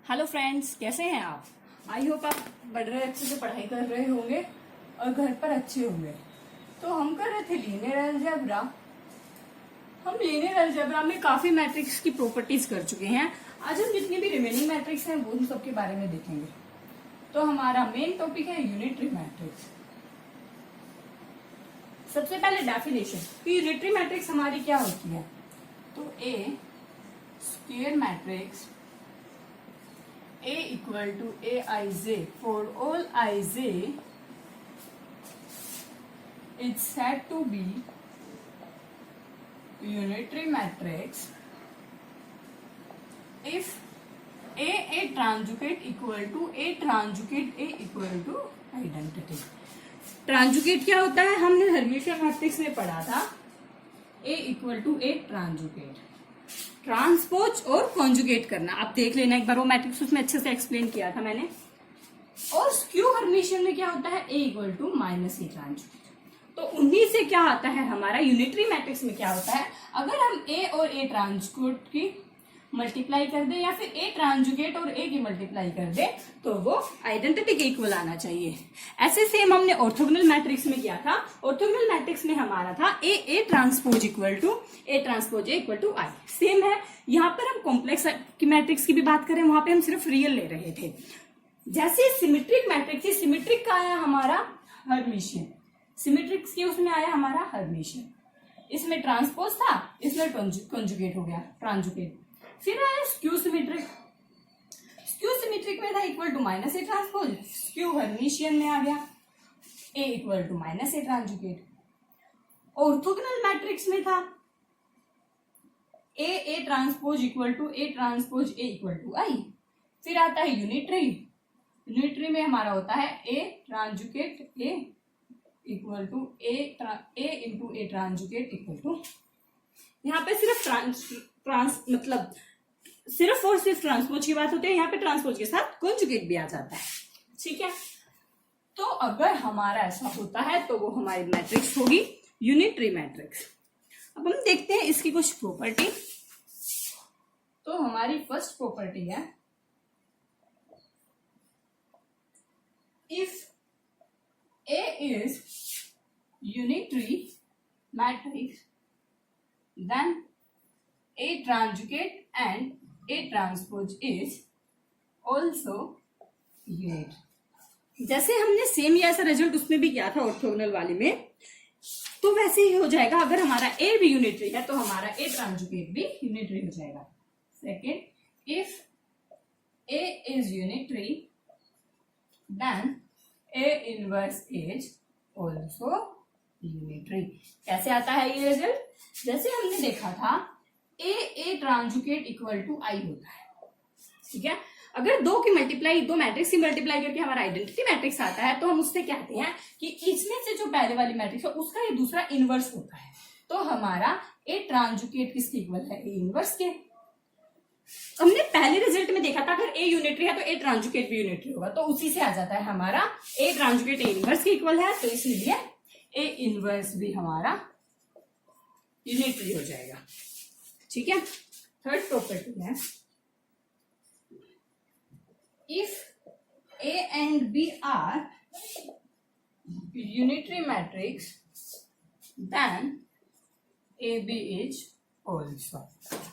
Hello friends, कैसे हैं आप। आई होप आप बढ़ रहे अच्छे से पढ़ाई कर रहे होंगे और घर पर अच्छे होंगे। तो हम कर रहे थे लीनियर अलजेब्रा। हम लीनियर अलजेब्रा में काफी मैट्रिक्स की प्रॉपर्टीज कर चुके हैं। आज हम जितनी भी रिमेनिंग मैट्रिक्स हैं वो उन सब के बारे में देखेंगे। तो हमारा मेन टॉपिक है यूनिटरी मैट्रिक्स। सबसे पहले डेफिनेशन, यूनिटरी मैट्रिक्स हमारी क्या होती है। तो ए square matrix A equal to Aij for all ij is said to be unitary matrix if A transjugate equal to A transjugate A equal to identity। ट्रांजुगेट क्या होता है, हमने हर्मिटियन मैट्रिक्स में पढ़ा था। A equal to A ट्रांजुगेट, transpose और conjugate करना। आप देख लेना एक बार वो मैट्रिक्स, उसमें अच्छे से एक्सप्लेन किया था मैंने। और स्क्यू हर्मिटियन में क्या होता है, A equal to minus A transpose. तो उन्हीं से क्या आता है हमारा यूनिटरी मैट्रिक्स में क्या होता है, अगर हम ए और ए ट्रांसपोज की मल्टीप्लाई कर दे या फिर ए ट्रांजुगेट और ए की मल्टीप्लाई कर दे तो वो आइडेंटिटी के इक्वल आना चाहिए। ऐसे सेम हमने ऑर्थोगोनल मैट्रिक्स में किया था। ऑर्थोगोनल मैट्रिक्स में हमारा था A transpose equal to A transpose A equal to I. Same है यहाँ पर, हम कॉम्प्लेक्स की मैट्रिक्स की भी बात करें, वहां पे हम सिर्फ रियल ले रहे थे। जैसे सिमेट्रिक मैट्रिक्स, सिमेट्रिक का आया हमारा हर्मिटियन, सिमेट्रिक्स के उसमें आया हमारा हर्मिटियन। इसमें ट्रांसपोज था, इसमें कॉन्जुगेट हो गया ट्रांजुगेट। फिर आया स्क्यू सिमेट्रिक, स्क्यू सिमेट्रिक में था equal to minus A transpose, skew Hermitian में आ गया A equal to minus A transjugate. Orthogonal matrix में था A transpose equal to A transpose A equal to I. फिर आता है यूनिटरी, यूनिटरी में हमारा होता है A transjugate A equal to A into A transjugate equal to, यहाँ पे सिर्फ मतलब सिर्फ और सिर्फ ट्रांसपोज की बात होती है, यहाँ पे ट्रांसपोज के साथ कॉन्जुगेट भी आ जाता है। ठीक है, तो अगर हमारा ऐसा होता है तो वो हमारी मैट्रिक्स होगी यूनिटरी मैट्रिक्स। अब हम देखते हैं इसकी कुछ प्रॉपर्टी। तो हमारी फर्स्ट प्रॉपर्टी है, if A is unitary matrix then A conjugate and A transpose is also unitary। जैसे हमने सेम या ऐसा रिजल्ट उसमें भी किया था ऑर्थोगोनल वाले में, तो वैसे ही हो जाएगा। अगर हमारा A भी यूनिटरी है तो हमारा A ट्रांजुगेट भी यूनिटरी हो जाएगा। Second, if A is unitary then A inverse is also unitary. कैसे आता है ये रिजल्ट, जैसे हमने देखा था ए ट्रांजुगेट इक्वल टू आई होता है। ठीक है, अगर दो मैट्रिक्स की मल्टीप्लाई करके हमारा आइडेंटिटी मैट्रिक्स आता है तो हम उससे कहते हैं कि इसमें से जो पहले वाली मैट्रिक्स है उसका ये दूसरा इनवर्स होता है। तो हमारा ए ट्रांजुगेट किसके इक्वल है, ए इनवर्स के। हमने पहले रिजल्ट में देखा था अगर ए यूनिटरी है तो ए ट्रांजुगेट भी यूनिटरी होगा, तो उसी से आ जाता है हमारा ए ट्रांजुगेट ए इनवर्स के इक्वल है, तो इसलिए ए इनवर्स भी हमारा यूनिटरी हो जाएगा। ठीक है, थर्ड प्रॉपर्टी है, if A and B are unitary matrix then A B is also.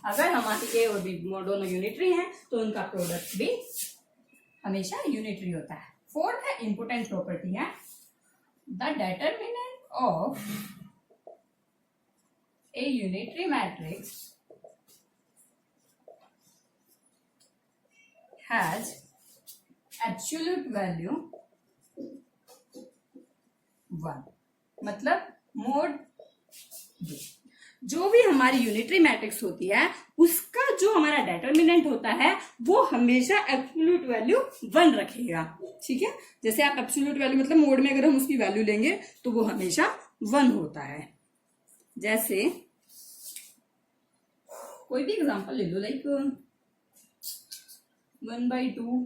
अगर हमारी ए और बी दोनों यूनिटरी हैं तो उनका प्रोडक्ट भी हमेशा यूनिटरी होता है। फोर्थ है इंपोर्टेंट प्रॉपर्टी है, the determinant of A unitary matrix has absolute value 1, मतलब मोड दो। जो भी हमारी यूनिटरी मैट्रिक्स होती है उसका जो हमारा डिटरमिनेंट होता है वो हमेशा एब्सोल्यूट वैल्यू 1 रखेगा। ठीक है, जैसे आप एब्सोल्यूट वैल्यू मतलब मोड में अगर हम उसकी वैल्यू लेंगे तो वो हमेशा 1 होता है। जैसे कोई भी एग्जांपल ले लो, लाइक 1/2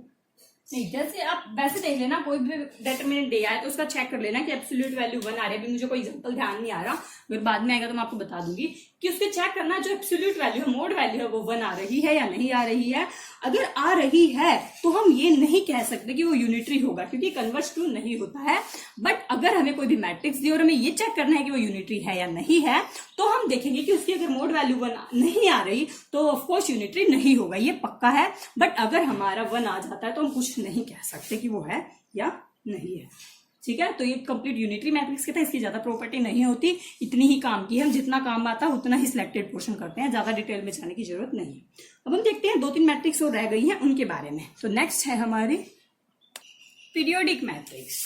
नहीं, जैसे आप वैसे देख लेना, कोई भी डिटरमिनेंट दिया है तो उसका चेक कर लेना कि एब्सोल्यूट वैल्यू 1 आ रही है। अभी मुझे कोई एग्जांपल ध्यान नहीं आ रहा, अगर बाद में आएगा तो मैं आपको बता दूंगी कि उसके चेक करना जो एब्सोल्यूट वैल्यू है, मोड वैल्यू है, वो 1 आ रही है या नहीं आ रही है। अगर आ रही है तो हम ये नहीं कह सकते कि वो यूनिटरी होगा, क्योंकि कन्वर्ज टू नहीं होता है। बट अगर हमें कोई भी मैट्रिक्स दी और हमें ये चेक करना है कि वो यूनिटरी है या नहीं है, तो हम देखेंगे कि उसकी अगर मोड वैल्यू 1 नहीं आ रही तो ऑफकोर्स यूनिटरी नहीं होगा, ये पक्का है। बट अगर हमारा 1 आ जाता है तो हम कुछ नहीं कह सकते कि वो है या नहीं है। ठीक है, तो ये कंप्लीट यूनिटरी मैट्रिक्स के था, इसकी ज्यादा प्रॉपर्टी नहीं होती, इतनी ही काम की है। हम जितना काम आता है उतना ही सिलेक्टेड पोर्शन करते हैं, ज्यादा डिटेल में जाने की जरूरत नहीं है। अब हम देखते हैं 2-3 मैट्रिक्स और रह गई हैं उनके बारे में। तो नेक्स्ट है हमारी पीरियोडिक मैट्रिक्स।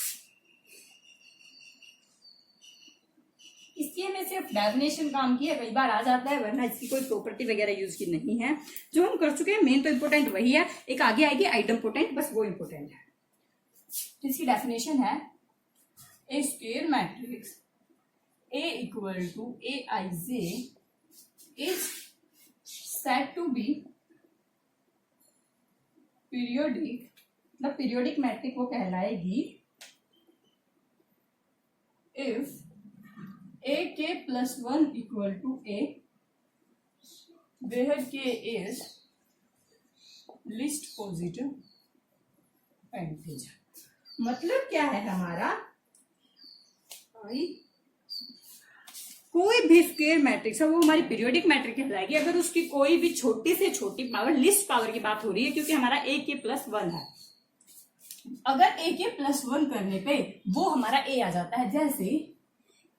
इसकी हमें सिर्फ डेफिनेशन काम की है, कई बार आ जाता है, वरना इसकी कोई प्रॉपर्टी वगैरह यूज की नहीं है। जो हम कर चुके हैं मेन तो इंपोर्टेंट वही है, एक आगे आएगी आइडम्पोटेंट, बस वो इंपोर्टेंट है। इसकी डेफिनेशन है A square matrix A equal to Aij is said to be periodic. The periodic matrix वो कहलाएगी if AK plus 1 equal to A where K is least positive integer। मतलब क्या है हमारा, कोई भी स्क्वायर मैट्रिक्स है वो हमारी पीरियोडिक मैट्रिक्स कहलाएगी अगर उसकी कोई भी छोटी से छोटी पावर, लिस्ट पावर की बात हो रही है, क्योंकि हमारा ए के प्लस 1 है। अगर ए के प्लस 1 करने पे वो हमारा ए आ जाता है, जैसे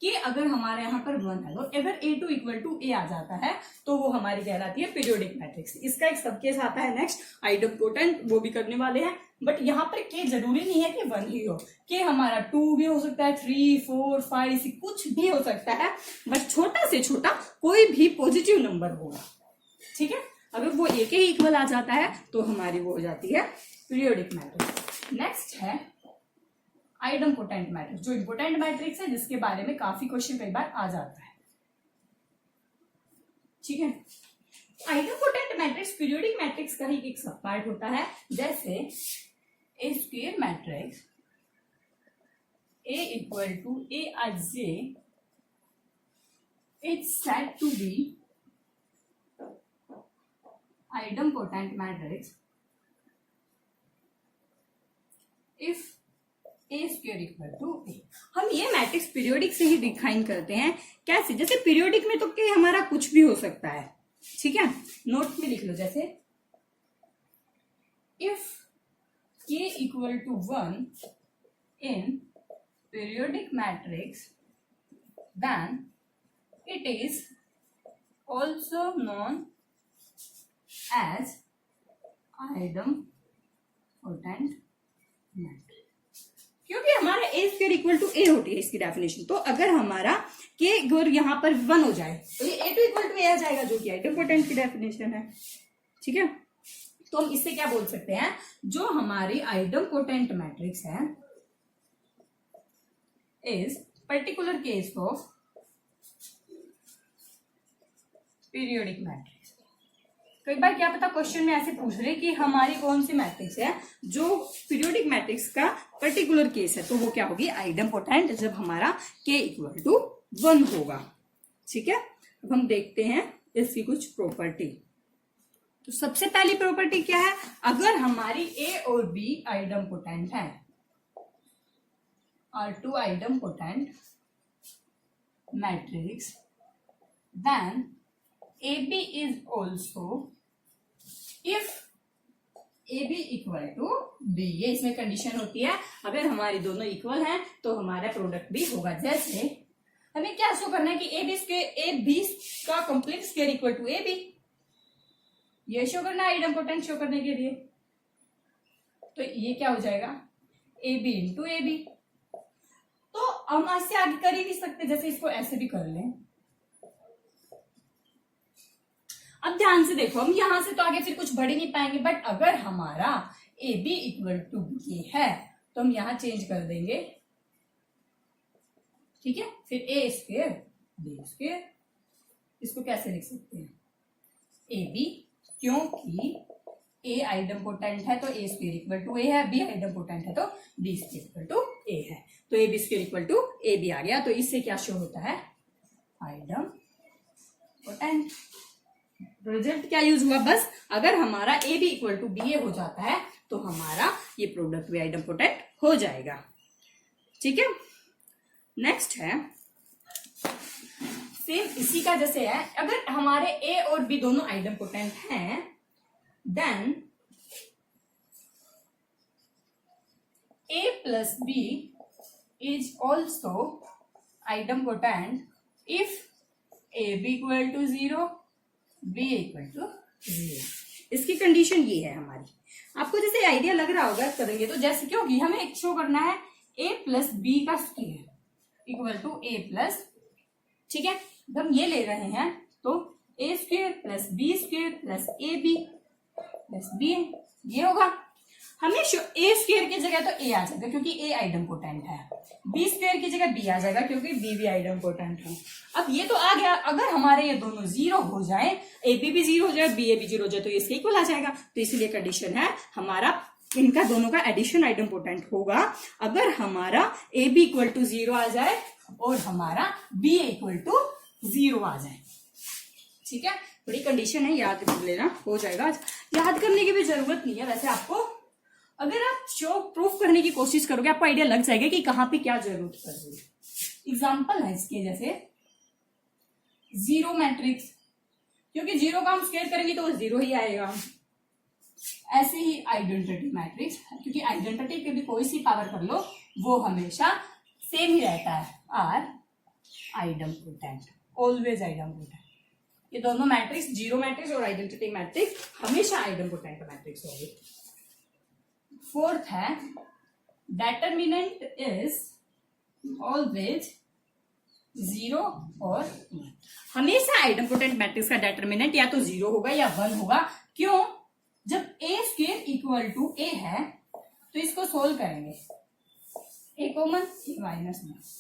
कि अगर हमारे यहाँ पर 1 है तो अगर A2 इक्वल टू ए आ जाता है तो वो हमारी कहलाती है पीरियोडिक मैट्रिक्स। इसका एक सब केस आता है नेक्स्ट आइडम्पोटेंट, वो भी करने वाले हैं। बट यहाँ पर के जरूरी नहीं है कि 1 ही हो, के हमारा 2 भी हो सकता है, 3, 4, 5 कुछ भी हो सकता है, बस छोटा से छोटा कोई भी पॉजिटिव नंबर होगा। ठीक है, अगर वो ए के इक्वल आ जाता है तो हमारी वो हो जाती है पीरियोडिक मैट्रिक्स। नेक्स्ट है आइडम्पोटेंट मैट्रिक्स, जो इंपोर्टेंट मैट्रिक्स है, जिसके बारे में काफी क्वेश्चन कई बार आ जाता है। ठीक है, आइडम्पोटेंट मैट्रिक्स पीरियोडिक मैट्रिक्स का ही एक सब पार्ट होता है। जैसे a square matrix A equal to Aij is said to be idempotent matrix if A square equal to A. हम ये मैट्रिक्स पीरियोडिक से ही डिफाइन करते हैं। कैसे, जैसे पीरियोडिक में तो के हमारा कुछ भी हो सकता है। ठीक है, नोट में लिख लो, जैसे if K equal to 1 in periodic matrix then it is also known as idempotent matrix, क्योंकि हमारा A square equal to A होती है इसकी डेफिनेशन। तो अगर हमारा के अगर यहाँ पर 1 हो जाए तो ये A2 इक्वल टू ए आ जाएगा, जो कि आइडम्पोटेंट की डेफिनेशन है। ठीक है, तो हम इससे क्या बोल सकते हैं, जो हमारी आइडम्पोटेंट मैट्रिक्स है is particular case of periodic matrix. कई बार क्या पता क्वेश्चन में ऐसे पूछ रहे कि हमारी कौन सी मैट्रिक्स है जो पीरियोडिक मैट्रिक्स का पर्टिकुलर केस है, तो वो क्या होगी, आइडम्पोटेंट, जब हमारा के इक्वल टू 1 होगा। ठीक है, अब हम देखते हैं इसकी कुछ प्रॉपर्टी। तो सबसे पहली प्रॉपर्टी क्या है, अगर हमारी ए और बी आइडम्पोटेंट है, are two idempotent matrix, then AB is also if AB equal to B। ये इसमें कंडीशन होती है, अगर हमारे दोनों इक्वल हैं तो हमारा प्रोडक्ट भी होगा। जैसे हमें क्या शो करना है कि AB का complete square equal to AB, ये शो करना है आइडम्पोटेंट शो करने के लिए। तो ये क्या हो जाएगा, AB इंटू AB। तो हम ऐसे आगे कर ही नहीं सकते, जैसे इसको ऐसे भी कर लें। अब ध्यान से देखो, हम यहां से तो आगे फिर कुछ बढ़ ही नहीं पाएंगे, बट अगर हमारा A B equal to B है तो हम यहां चेंज कर देंगे। ठीक है, फिर ए स्क्वायर बी स्क्वायर, इसको कैसे लिख सकते हैं, ए बी, क्योंकि ए आइडम्पोटेंट है तो ए स्क्वायर इक्वल टू ए है, बी आइडम्पोटेंट है तो B square equal to A है, तो A B square equal to A B आ गया। तो इससे क्या शो होता है, आइडम्पोटेंट। रिजल्ट क्या यूज हुआ, बस अगर हमारा A B equal to B A हो जाता है तो हमारा ये प्रोडक्ट भी आइडम्पोटेंट हो जाएगा। ठीक है, नेक्स्ट है सेम इसी का जैसे है, अगर हमारे ए और बी दोनों आइडम्पोटेंट हैं then A plus B is also idempotent if A B equal to 0 B equal to 0। इसकी कंडीशन ये है हमारी, आपको जैसे आइडिया लग रहा होगा करेंगे तो, जैसे क्योंकि हमें शो करना है a प्लस बी का square equal to a plus, ठीक है, हम ये ले रहे हैं तो a square plus B square plus A B plus B, ये होगा। हमें a स्क्वायर की जगह तो a आ जाएगा क्योंकि a आइडम्पोटेंट है, b स्क्वायर की जगह b आ जाएगा क्योंकि b भी आइडम्पोटेंट है। अब ये तो आ गया, अगर हमारे ये दोनों 0 हो जाए, a b भी 0 हो जाए, b a भी 0 हो जाए तो इसके इक्वल आ जाएगा। तो इसलिए कंडीशन है हमारा इनका दोनों का एडिशन आइडम्पोटेंट होगा अगर हमारा a b इक्वल टू 0 आ जाए और हमारा b इक्वल टू 0 आ जाए। ठीक है, बड़ी कंडीशन है, याद कर लेना, हो जाएगा। याद करने की भी जरूरत नहीं है वैसे, आपको अगर आप शो प्रूफ करने की कोशिश करोगे आपको आइडिया लग जाएगा कि कहां पे क्या जरूरत पड़ रही है। एग्जाम्पल है इसके जैसे 0 मैट्रिक्स, क्योंकि 0 का हम स्क्वायर करेंगे तो वो 0 ही आएगा। ऐसे ही आइडेंटिटी मैट्रिक्स, क्योंकि आइडेंटिटी के भी कोई सी पावर कर लो वो हमेशा सेम ही रहता है, आर आइडम्पोटेंट, ऑलवेज आइडम्पोटेंट। ये दोनों मैट्रिक्स 0 मैट्रिक्स और आइडेंटिटी मैट्रिक्स हमेशा आइडम्पोटेंट मैट्रिक्स होगी। फोर्थ है डेटर्मिनेंट इज ऑलवेज 0 और 1। हमेशा आइडम्पोटेंट मैट्रिक्स का डेटर्मिनेंट या तो 0 होगा या 1 होगा। क्यों? जब a square equal to a है तो इसको सोल्व करेंगे, a कॉमन a माइनस 1,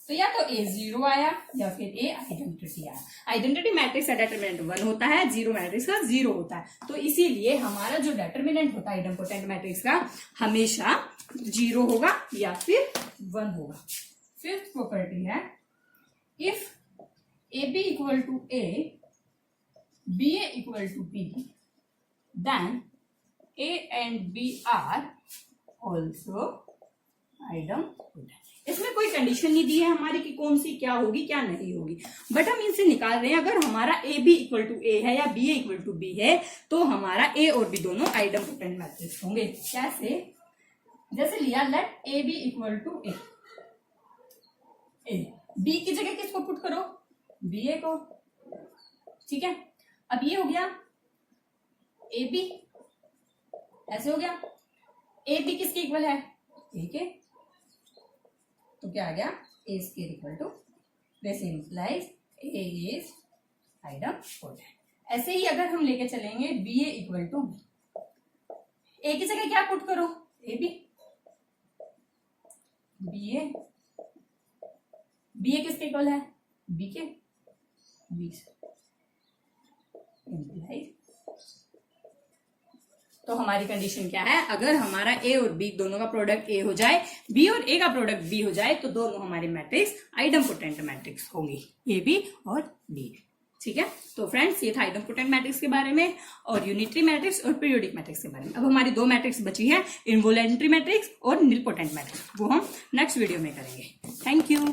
तो या तो a 0 आया या फिर a आइडेंटिटी आया। आइडेंटिटी मैट्रिक्स का डेटर्मिनेंट 1 होता है, 0 मैट्रिक्स का 0 होता है, तो इसीलिए हमारा जो डेटर्मिनेंट होता है आइडेंटिटी मैट्रिक्स का हमेशा 0 होगा या फिर 1 होगा। फिफ्थ प्रॉपर्टी है if a b equal to a b a equal to b then a and b are also idempotent. इसमें कोई कंडीशन नहीं दी है हमारी कि कौन सी क्या होगी क्या नहीं होगी, बट हम इनसे निकाल रहे हैं अगर हमारा A B equal to A है या B A equal to B है तो हमारा ए और बी दोनों आइडम्पोटेंट मैट्रिक्स होंगे। कैसे? जैसे लिया let A B equal to A, B की जगह किसको पुट करो? बी ए को। ठीक है, अब ये हो गया ए बी, ऐसे हो गया। ए बी किसके इक्वल है? ए के, तो क्या आ गया? A square equal to, this implies A is idempotent. ऐसे ही अगर हम लेके चलेंगे B A equal to, A की जगह क्या पुट करो? A B, B A, B A किसके इक्वल है? बी के, बी इंप्लाइज। तो हमारी कंडीशन क्या है? अगर हमारा ए और बी दोनों का प्रोडक्ट ए हो जाए, बी और ए का प्रोडक्ट बी हो जाए तो दोनों हमारे मैट्रिक्स आइडम्पोटेंट मैट्रिक्स होंगे, ए बी और बी। ठीक है, तो फ्रेंड्स ये था आइडम्पोटेंट मैट्रिक्स के बारे में और यूनिटरी मैट्रिक्स और पीरियोडिक मैट्रिक्स के बारे में। अब हमारी 2 मैट्रिक्स बची है, इनवोलेंट्री मैट्रिक्स और निलपोटेंट मैट्रिक्स, वो हम नेक्स्ट वीडियो में करेंगे। Thank you.